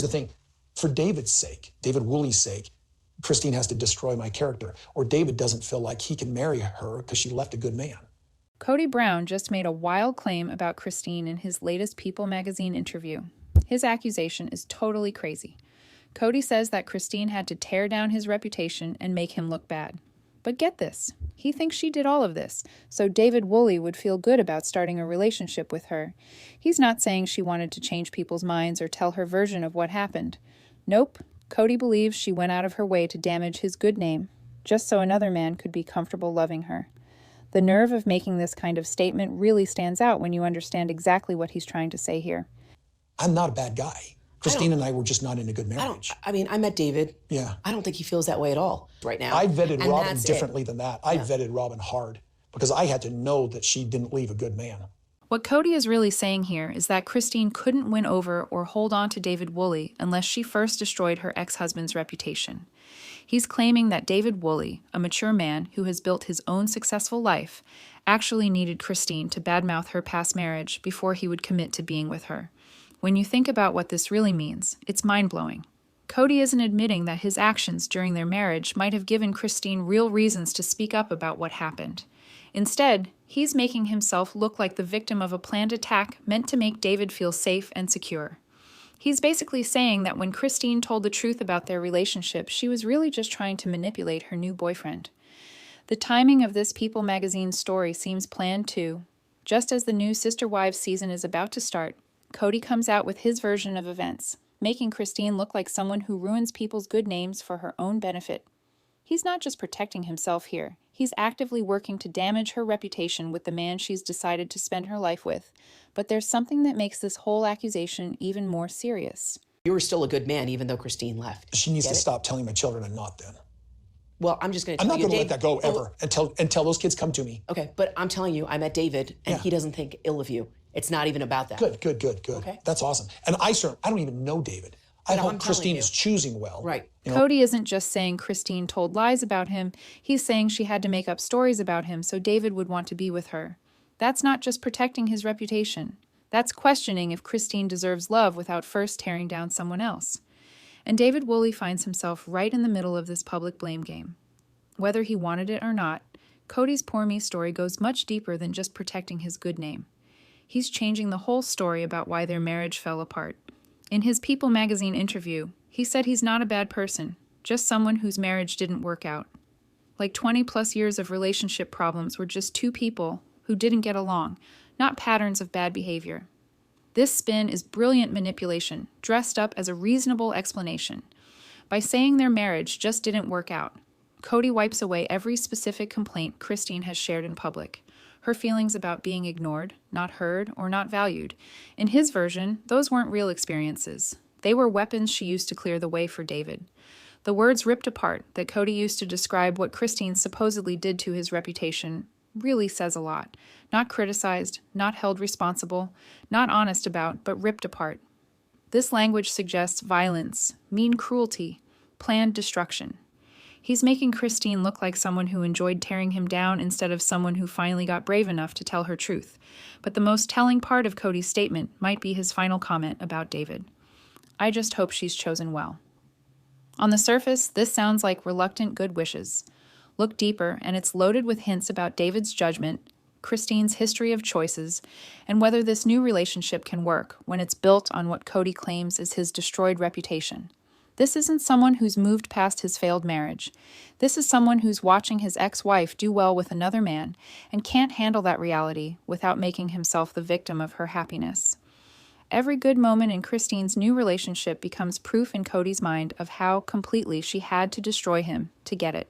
The thing, for David's sake, David Woolley's sake, Christine has to destroy my character, or David doesn't feel like he can marry her because she left a good man. Kody Brown just made a wild claim about Christine in his latest People magazine interview. His accusation is totally crazy. Kody says that Christine had to tear down his reputation and make him look bad. But get this, he thinks she did all of this, so David Woolley would feel good about starting a relationship with her. He's not saying she wanted to change people's minds or tell her version of what happened. Nope, Kody believes she went out of her way to damage his good name, just so another man could be comfortable loving her. The nerve of making this kind of statement really stands out when you understand exactly what he's trying to say here. I'm not a bad guy. Christine and I were just not in a good marriage. I met David. Yeah. I don't think he feels that way at all right now. I vetted Robin differently than that. I vetted Robin hard because I had to know that she didn't leave a good man. What Kody is really saying here is that Christine couldn't win over or hold on to David Woolley unless she first destroyed her ex-husband's reputation. He's claiming that David Woolley, a mature man who has built his own successful life, actually needed Christine to badmouth her past marriage before he would commit to being with her. When you think about what this really means, it's mind-blowing. Kody isn't admitting that his actions during their marriage might have given Christine real reasons to speak up about what happened. Instead, he's making himself look like the victim of a planned attack meant to make David feel safe and secure. He's basically saying that when Christine told the truth about their relationship, she was really just trying to manipulate her new boyfriend. The timing of this People magazine story seems planned too. Just as the new Sister Wives season is about to start, Kody comes out with his version of events, making Christine look like someone who ruins people's good names for her own benefit. He's not just protecting himself here. He's actively working to damage her reputation with the man she's decided to spend her life with. But there's something that makes this whole accusation even more serious. You were still a good man even though Christine left. She needs to stop telling my children I'm not then. Well, I'm just going to tell you, I'm not going to let that go ever until those kids come to me. Okay, but I'm telling you, I met David, and he doesn't think ill of you. It's not even about that. Good. Okay. That's awesome. And I don't even know David. I hope Christine is choosing well. Right. Kody isn't just saying Christine told lies about him. He's saying she had to make up stories about him so David would want to be with her. That's not just protecting his reputation. That's questioning if Christine deserves love without first tearing down someone else. And David Woolley finds himself right in the middle of this public blame game. Whether he wanted it or not, Kody's Poor Me story goes much deeper than just protecting his good name. He's changing the whole story about why their marriage fell apart. In his People magazine interview, he said he's not a bad person, just someone whose marriage didn't work out. Like 20-plus years of relationship problems were just two people who didn't get along, not patterns of bad behavior. This spin is brilliant manipulation, dressed up as a reasonable explanation. By saying their marriage just didn't work out, Kody wipes away every specific complaint Christine has shared in public. Her feelings about being ignored, not heard, or not valued. In his version, those weren't real experiences. They were weapons she used to clear the way for David. The words ripped apart that Kody used to describe what Christine supposedly did to his reputation really says a lot. Not criticized, not held responsible, not honest about, but ripped apart. This language suggests violence, mean cruelty, planned destruction. He's making Christine look like someone who enjoyed tearing him down instead of someone who finally got brave enough to tell her truth. But the most telling part of Kody's statement might be his final comment about David. I just hope she's chosen well. On the surface, this sounds like reluctant good wishes. Look deeper, and it's loaded with hints about David's judgment, Christine's history of choices, and whether this new relationship can work when it's built on what Kody claims is his destroyed reputation. This isn't someone who's moved past his failed marriage. This is someone who's watching his ex-wife do well with another man and can't handle that reality without making himself the victim of her happiness. Every good moment in Christine's new relationship becomes proof in Kody's mind of how completely she had to destroy him to get it.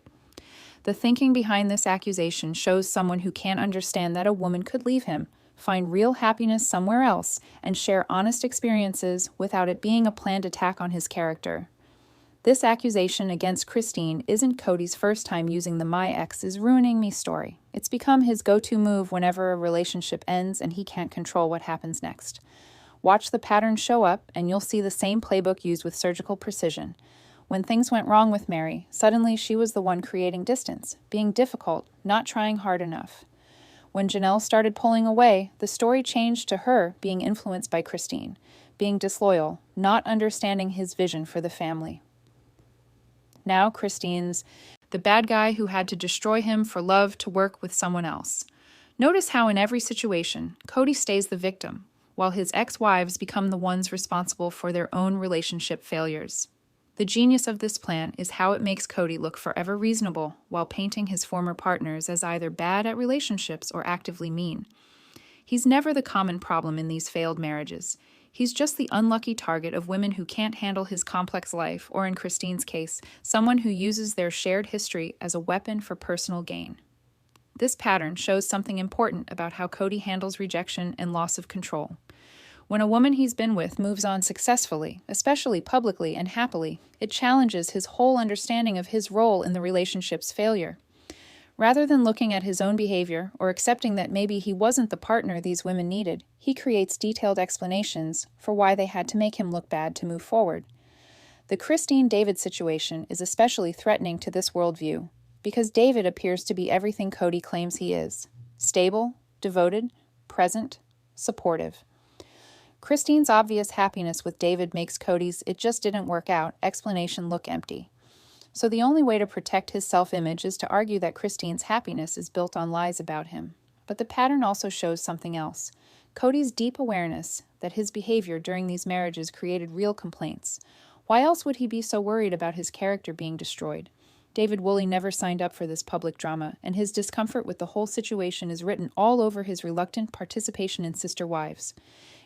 The thinking behind this accusation shows someone who can't understand that a woman could leave him, find real happiness somewhere else, and share honest experiences without it being a planned attack on his character. This accusation against Christine isn't Kody's first time using the "my ex is ruining me" story. It's become his go-to move whenever a relationship ends and he can't control what happens next. Watch the pattern show up, and you'll see the same playbook used with surgical precision. When things went wrong with Mary, suddenly she was the one creating distance, being difficult, not trying hard enough. When Janelle started pulling away, the story changed to her being influenced by Christine, being disloyal, not understanding his vision for the family. Now Christine's the bad guy who had to destroy him for love to work with someone else. Notice how in every situation, Kody stays the victim, while his ex-wives become the ones responsible for their own relationship failures. The genius of this plan is how it makes Kody look forever reasonable while painting his former partners as either bad at relationships or actively mean. He's never the common problem in these failed marriages. He's just the unlucky target of women who can't handle his complex life, or in Christine's case, someone who uses their shared history as a weapon for personal gain. This pattern shows something important about how Kody handles rejection and loss of control. When a woman he's been with moves on successfully, especially publicly and happily, it challenges his whole understanding of his role in the relationship's failure. Rather than looking at his own behavior or accepting that maybe he wasn't the partner these women needed, he creates detailed explanations for why they had to make him look bad to move forward. The Christine-David situation is especially threatening to this worldview, because David appears to be everything Kody claims he is: stable, devoted, present, supportive. Christine's obvious happiness with David makes Kody's "it just didn't work out" explanation look empty. So the only way to protect his self-image is to argue that Christine's happiness is built on lies about him. But the pattern also shows something else: Kody's deep awareness that his behavior during these marriages created real complaints. Why else would he be so worried about his character being destroyed? David Woolley never signed up for this public drama, and his discomfort with the whole situation is written all over his reluctant participation in Sister Wives.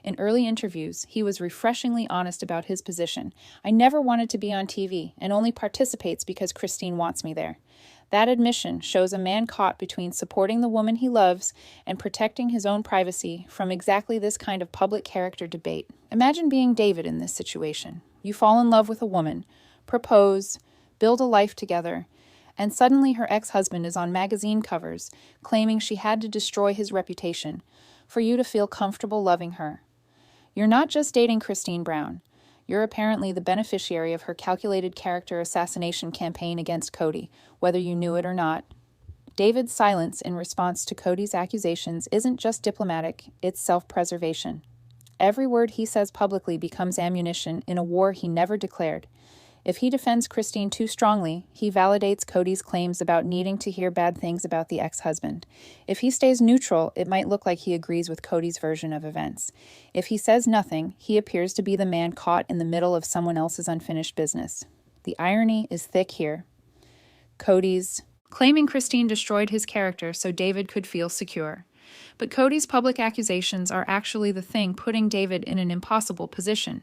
In early interviews, he was refreshingly honest about his position. "I never wanted to be on TV, and only participates because Christine wants me there." That admission shows a man caught between supporting the woman he loves and protecting his own privacy from exactly this kind of public character debate. Imagine being David in this situation. You fall in love with a woman, propose, build a life together, and suddenly her ex-husband is on magazine covers claiming she had to destroy his reputation for you to feel comfortable loving her. You're not just dating Christine Brown. You're apparently the beneficiary of her calculated character assassination campaign against Kody, whether you knew it or not. David's silence in response to Kody's accusations isn't just diplomatic, it's self-preservation. Every word he says publicly becomes ammunition in a war he never declared. If he defends Christine too strongly, he validates Kody's claims about needing to hear bad things about the ex-husband. If he stays neutral, it might look like he agrees with Kody's version of events. If he says nothing, he appears to be the man caught in the middle of someone else's unfinished business. The irony is thick here. Kody's claiming Christine destroyed his character so David could feel secure. But Kody's public accusations are actually the thing putting David in an impossible position.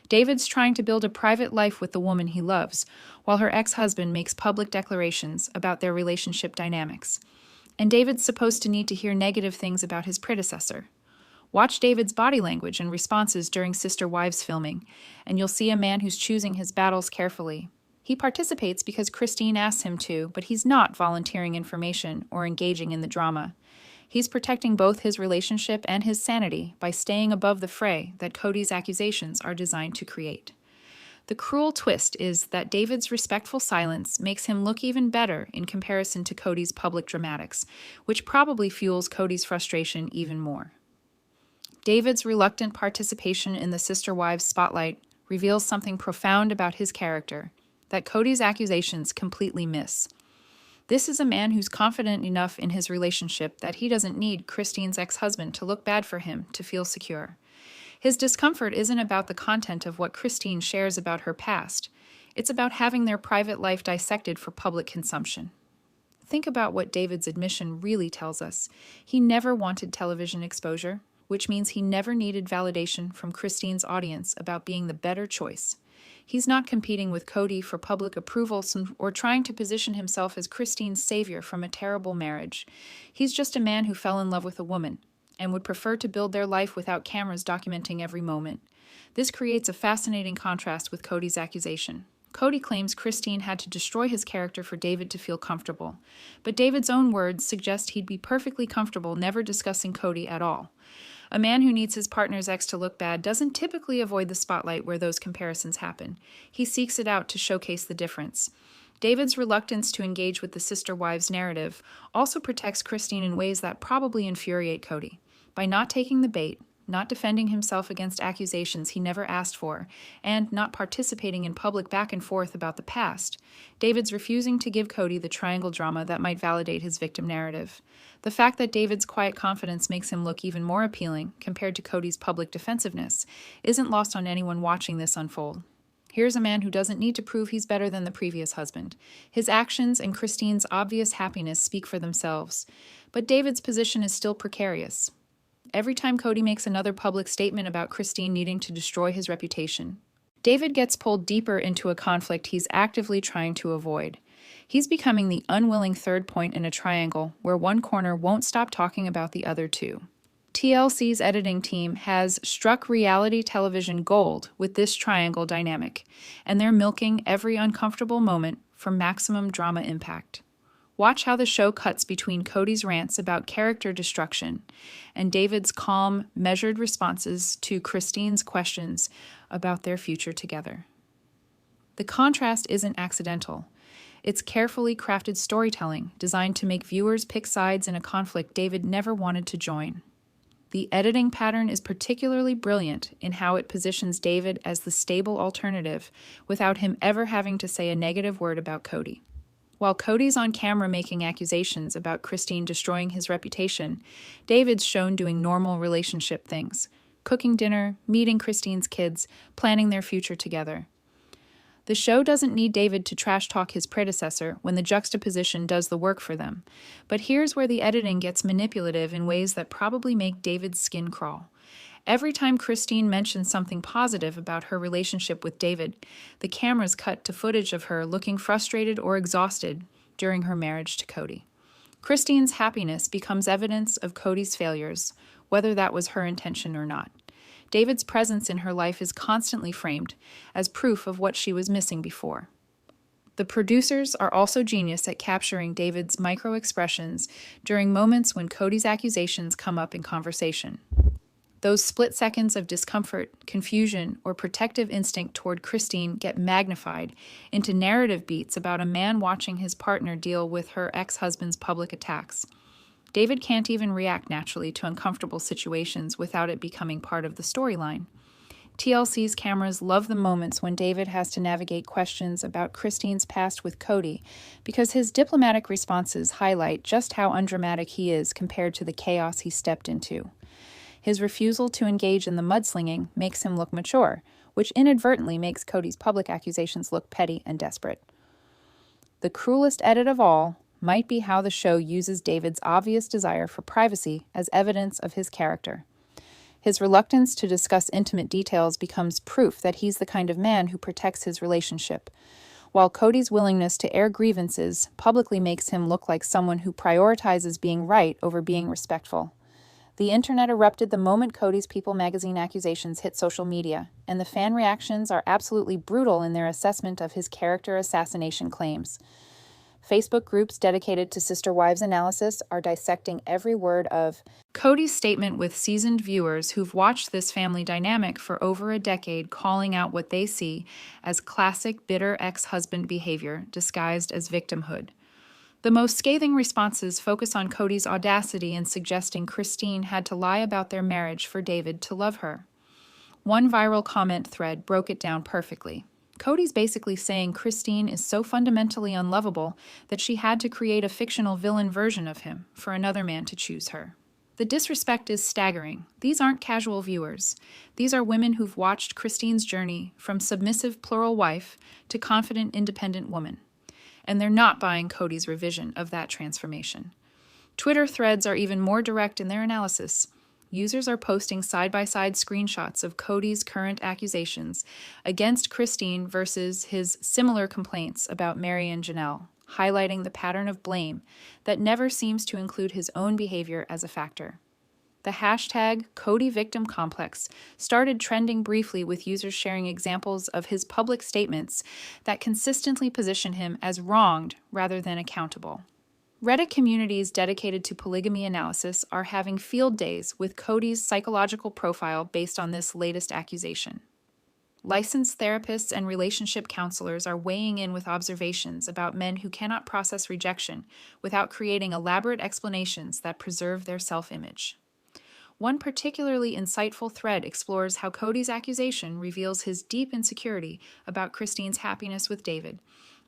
David's trying to build a private life with the woman he loves, while her ex-husband makes public declarations about their relationship dynamics. And David's supposed to need to hear negative things about his predecessor. Watch David's body language and responses during Sister Wives filming, and you'll see a man who's choosing his battles carefully. He participates because Christine asks him to, but he's not volunteering information or engaging in the drama. He's protecting both his relationship and his sanity by staying above the fray that Kody's accusations are designed to create. The cruel twist is that David's respectful silence makes him look even better in comparison to Kody's public dramatics, which probably fuels Kody's frustration even more. David's reluctant participation in the Sister Wives spotlight reveals something profound about his character that Kody's accusations completely miss. This is a man who's confident enough in his relationship that he doesn't need Christine's ex-husband to look bad for him to feel secure. His discomfort isn't about the content of what Christine shares about her past. It's about having their private life dissected for public consumption. Think about what David's admission really tells us. He never wanted television exposure, which means he never needed validation from Christine's audience about being the better choice. He's not competing with Kody for public approval or trying to position himself as Christine's savior from a terrible marriage. He's just a man who fell in love with a woman and would prefer to build their life without cameras documenting every moment. This creates a fascinating contrast with Kody's accusation. Kody claims Christine had to destroy his character for David to feel comfortable, but David's own words suggest he'd be perfectly comfortable never discussing Kody at all. A man who needs his partner's ex to look bad doesn't typically avoid the spotlight where those comparisons happen. He seeks it out to showcase the difference. David's reluctance to engage with the Sister Wives narrative also protects Christine in ways that probably infuriate Kody. By not taking the bait, not defending himself against accusations he never asked for, and not participating in public back and forth about the past. David's refusing to give Kody the triangle drama that might validate his victim narrative. The fact that David's quiet confidence makes him look even more appealing compared to Kody's public defensiveness isn't lost on anyone watching this unfold. Here's a man who doesn't need to prove he's better than the previous husband. His actions and Christine's obvious happiness speak for themselves. But David's position is still precarious. Every time Kody makes another public statement about Christine needing to destroy his reputation, David gets pulled deeper into a conflict he's actively trying to avoid. He's becoming the unwilling third point in a triangle where one corner won't stop talking about the other two. TLC's editing team has struck reality television gold with this triangle dynamic, and they're milking every uncomfortable moment for maximum drama impact. Watch how the show cuts between Kody's rants about character destruction and David's calm, measured responses to Christine's questions about their future together. The contrast isn't accidental. It's carefully crafted storytelling designed to make viewers pick sides in a conflict David never wanted to join. The editing pattern is particularly brilliant in how it positions David as the stable alternative without him ever having to say a negative word about Kody. While Kody's on camera making accusations about Christine destroying his reputation, David's shown doing normal relationship things, cooking dinner, meeting Christine's kids, planning their future together. The show doesn't need David to trash talk his predecessor when the juxtaposition does the work for them. But here's where the editing gets manipulative in ways that probably make David's skin crawl. Every time Christine mentions something positive about her relationship with David, the cameras cut to footage of her looking frustrated or exhausted during her marriage to Kody. Christine's happiness becomes evidence of Kody's failures, whether that was her intention or not. David's presence in her life is constantly framed as proof of what she was missing before. The producers are also genius at capturing David's micro-expressions during moments when Kody's accusations come up in conversation. Those split seconds of discomfort, confusion, or protective instinct toward Christine get magnified into narrative beats about a man watching his partner deal with her ex-husband's public attacks. David can't even react naturally to uncomfortable situations without it becoming part of the storyline. TLC's cameras love the moments when David has to navigate questions about Christine's past with Kody because his diplomatic responses highlight just how undramatic he is compared to the chaos he stepped into. His refusal to engage in the mudslinging makes him look mature, which inadvertently makes Kody's public accusations look petty and desperate. The cruelest edit of all might be how the show uses David's obvious desire for privacy as evidence of his character. His reluctance to discuss intimate details becomes proof that he's the kind of man who protects his relationship, while Kody's willingness to air grievances publicly makes him look like someone who prioritizes being right over being respectful. The internet erupted the moment Kody's People magazine accusations hit social media, and the fan reactions are absolutely brutal in their assessment of his character assassination claims. Facebook groups dedicated to Sister Wives analysis are dissecting every word of Kody's statement with seasoned viewers who've watched this family dynamic for over a decade, calling out what they see as classic bitter ex-husband behavior disguised as victimhood. The most scathing responses focus on Kody's audacity in suggesting Christine had to lie about their marriage for David to love her. One viral comment thread broke it down perfectly. Kody's basically saying Christine is so fundamentally unlovable that she had to create a fictional villain version of him for another man to choose her. The disrespect is staggering. These aren't casual viewers. These are women who've watched Christine's journey from submissive plural wife to confident independent woman. And they're not buying Kody's revision of that transformation. Twitter threads are even more direct in their analysis. Users are posting side-by-side screenshots of Kody's current accusations against Christine versus his similar complaints about Mary and Janelle, highlighting the pattern of blame that never seems to include his own behavior as a factor. The hashtag #KodyVictimComplex started trending briefly with users sharing examples of his public statements that consistently position him as wronged rather than accountable. Reddit communities dedicated to polygamy analysis are having field days with Kody's psychological profile based on this latest accusation. Licensed therapists and relationship counselors are weighing in with observations about men who cannot process rejection without creating elaborate explanations that preserve their self-image. One particularly insightful thread explores how Kody's accusation reveals his deep insecurity about Christine's happiness with David,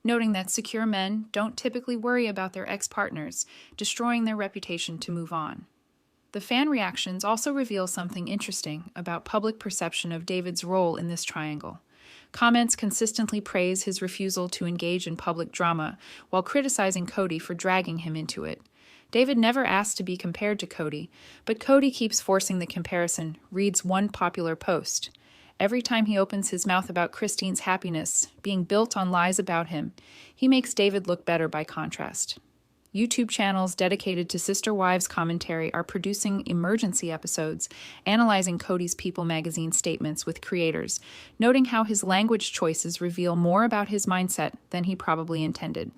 noting that secure men don't typically worry about their ex-partners destroying their reputation to move on. The fan reactions also reveal something interesting about public perception of David's role in this triangle. Comments consistently praise his refusal to engage in public drama, while criticizing Kody for dragging him into it. David never asked to be compared to Kody, but Kody keeps forcing the comparison, reads one popular post. Every time he opens his mouth about Christine's happiness being built on lies about him, he makes David look better by contrast. YouTube channels dedicated to Sister Wives commentary are producing emergency episodes, analyzing Kody's People magazine statements with creators, noting how his language choices reveal more about his mindset than he probably intended.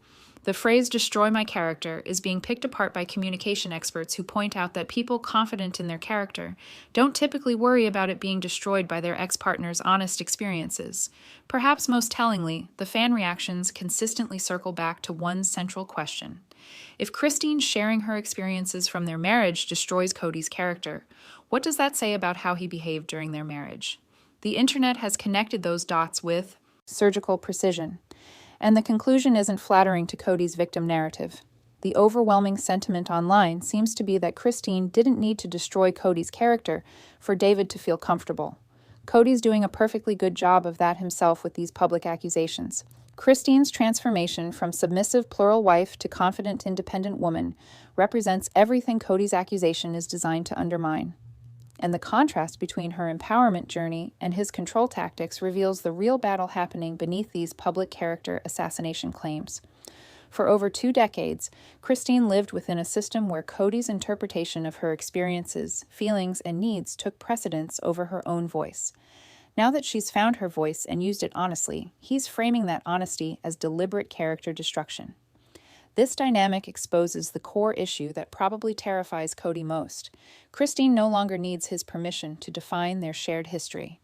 The phrase "destroy my character" is being picked apart by communication experts who point out that people confident in their character don't typically worry about it being destroyed by their ex-partner's honest experiences. Perhaps most tellingly, the fan reactions consistently circle back to one central question. If Christine sharing her experiences from their marriage destroys Kody's character, what does that say about how he behaved during their marriage? The internet has connected those dots with surgical precision, and the conclusion isn't flattering to Kody's victim narrative. The overwhelming sentiment online seems to be that Christine didn't need to destroy Kody's character for David to feel comfortable. Kody's doing a perfectly good job of that himself with these public accusations. Christine's transformation from submissive plural wife to confident independent woman represents everything Kody's accusation is designed to undermine. And the contrast between her empowerment journey and his control tactics reveals the real battle happening beneath these public character assassination claims. For over 2 decades, Christine lived within a system where Kody's interpretation of her experiences, feelings, and needs took precedence over her own voice. Now that she's found her voice and used it honestly, he's framing that honesty as deliberate character destruction. This dynamic exposes the core issue that probably terrifies Kody most. Christine no longer needs his permission to define their shared history.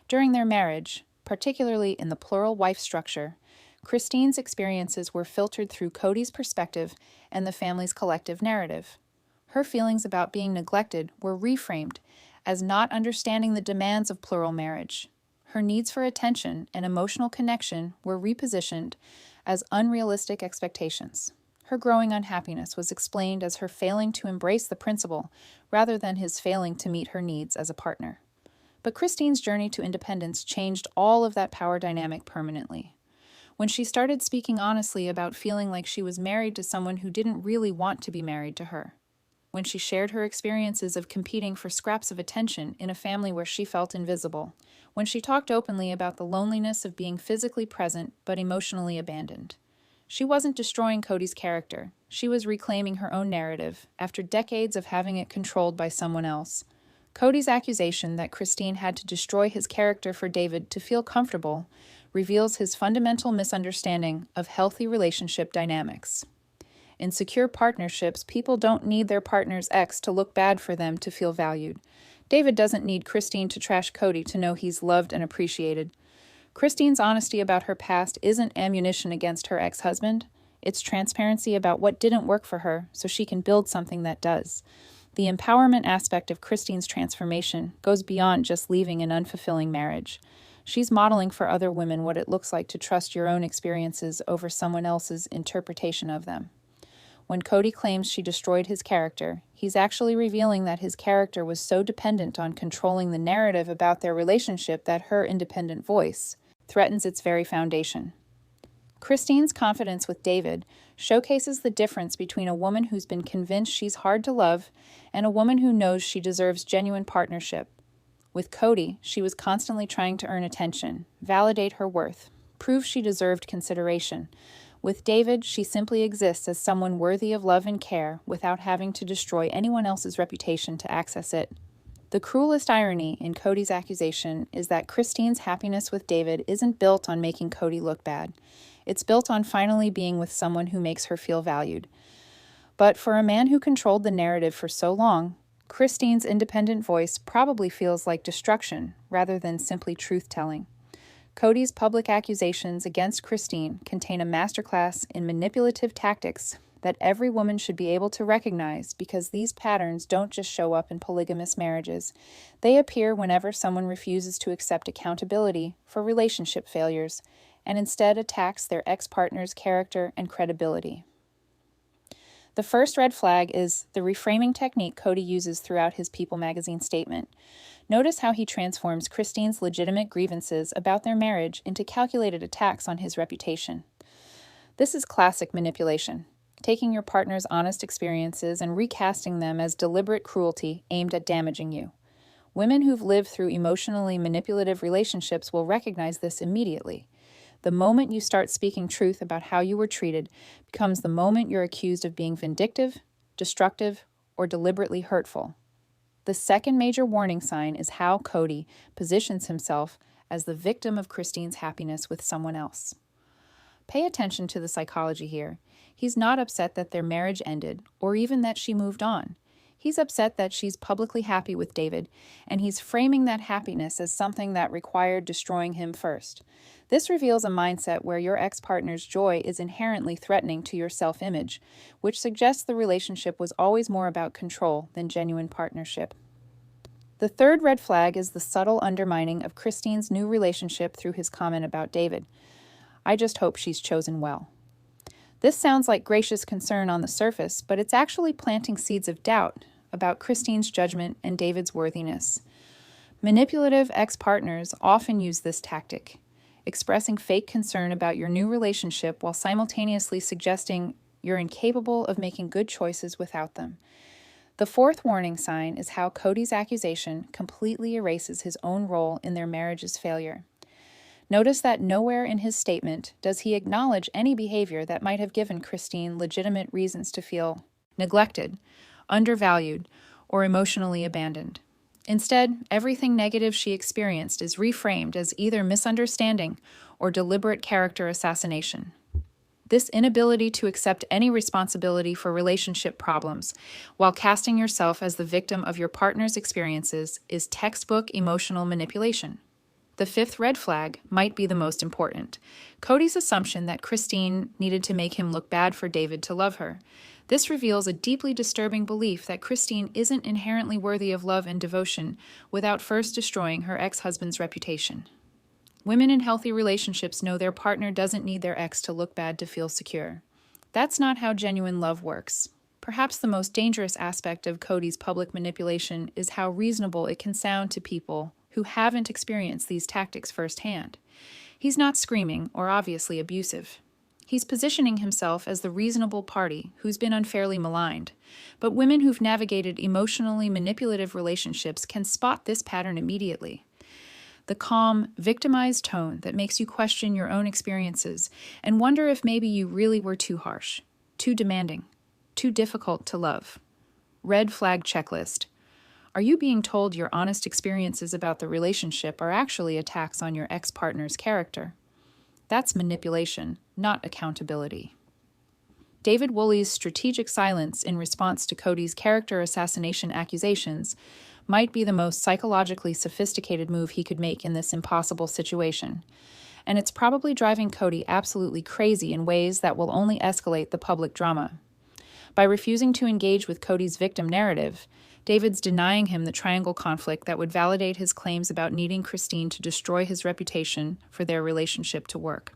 During their marriage, particularly in the plural wife structure, Christine's experiences were filtered through Kody's perspective and the family's collective narrative. Her feelings about being neglected were reframed as not understanding the demands of plural marriage. Her needs for attention and emotional connection were repositioned as unrealistic expectations. Her growing unhappiness was explained as her failing to embrace the principle rather than his failing to meet her needs as a partner. But Christine's journey to independence changed all of that power dynamic permanently. When she started speaking honestly about feeling like she was married to someone who didn't really want to be married to her. When she shared her experiences of competing for scraps of attention in a family where she felt invisible. When she talked openly about the loneliness of being physically present but emotionally abandoned. She wasn't destroying Kody's character. She was reclaiming her own narrative after decades of having it controlled by someone else. Kody's accusation that Christine had to destroy his character for David to feel comfortable reveals his fundamental misunderstanding of healthy relationship dynamics. In secure partnerships, people don't need their partner's ex to look bad for them to feel valued. David doesn't need Christine to trash Kody to know he's loved and appreciated. Christine's honesty about her past isn't ammunition against her ex-husband. It's transparency about what didn't work for her so she can build something that does. The empowerment aspect of Christine's transformation goes beyond just leaving an unfulfilling marriage. She's modeling for other women what it looks like to trust your own experiences over someone else's interpretation of them. When Kody claims she destroyed his character, he's actually revealing that his character was so dependent on controlling the narrative about their relationship that her independent voice threatens its very foundation. Christine's confidence with David showcases the difference between a woman who's been convinced she's hard to love and a woman who knows she deserves genuine partnership. With Kody, she was constantly trying to earn attention, validate her worth, prove she deserved consideration. With David, she simply exists as someone worthy of love and care without having to destroy anyone else's reputation to access it. The cruelest irony in Kody's accusation is that Christine's happiness with David isn't built on making Kody look bad. It's built on finally being with someone who makes her feel valued. But for a man who controlled the narrative for so long, Christine's independent voice probably feels like destruction rather than simply truth-telling. Kody's public accusations against Christine contain a masterclass in manipulative tactics that every woman should be able to recognize, because these patterns don't just show up in polygamous marriages. They appear whenever someone refuses to accept accountability for relationship failures and instead attacks their ex-partner's character and credibility. The first red flag is the reframing technique Kody uses throughout his People magazine statement. Notice how he transforms Christine's legitimate grievances about their marriage into calculated attacks on his reputation. This is classic manipulation, taking your partner's honest experiences and recasting them as deliberate cruelty aimed at damaging you. Women who've lived through emotionally manipulative relationships will recognize this immediately. The moment you start speaking truth about how you were treated becomes the moment you're accused of being vindictive, destructive, or deliberately hurtful. The second major warning sign is how Kody positions himself as the victim of Christine's happiness with someone else. Pay attention to the psychology here. He's not upset that their marriage ended, or even that she moved on. He's upset that she's publicly happy with David, and he's framing that happiness as something that required destroying him first. This reveals a mindset where your ex-partner's joy is inherently threatening to your self-image, which suggests the relationship was always more about control than genuine partnership. The third red flag is the subtle undermining of Christine's new relationship through his comment about David. "I just hope she's chosen well." This sounds like gracious concern on the surface, but it's actually planting seeds of doubt about Christine's judgment and David's worthiness. Manipulative ex-partners often use this tactic, expressing fake concern about your new relationship while simultaneously suggesting you're incapable of making good choices without them. The fourth warning sign is how Kody's accusation completely erases his own role in their marriage's failure. Notice that nowhere in his statement does he acknowledge any behavior that might have given Christine legitimate reasons to feel neglected, undervalued, or emotionally abandoned. Instead, everything negative she experienced is reframed as either misunderstanding or deliberate character assassination. This inability to accept any responsibility for relationship problems while casting yourself as the victim of your partner's experiences is textbook emotional manipulation. The fifth red flag might be the most important: Kody's assumption that Christine needed to make him look bad for David to love her. This reveals a deeply disturbing belief that Christine isn't inherently worthy of love and devotion without first destroying her ex-husband's reputation. Women in healthy relationships know their partner doesn't need their ex to look bad to feel secure. That's not how genuine love works. Perhaps the most dangerous aspect of Kody's public manipulation is how reasonable it can sound to people who haven't experienced these tactics firsthand. He's not screaming or obviously abusive. He's positioning himself as the reasonable party who's been unfairly maligned. But women who've navigated emotionally manipulative relationships can spot this pattern immediately. The calm, victimized tone that makes you question your own experiences and wonder if maybe you really were too harsh, too demanding, too difficult to love. Red flag checklist. Are you being told your honest experiences about the relationship are actually attacks on your ex-partner's character? That's manipulation, not accountability. David Woolley's strategic silence in response to Kody's character assassination accusations might be the most psychologically sophisticated move he could make in this impossible situation. And it's probably driving Kody absolutely crazy in ways that will only escalate the public drama. By refusing to engage with Kody's victim narrative, David's denying him the triangle conflict that would validate his claims about needing Christine to destroy his reputation for their relationship to work.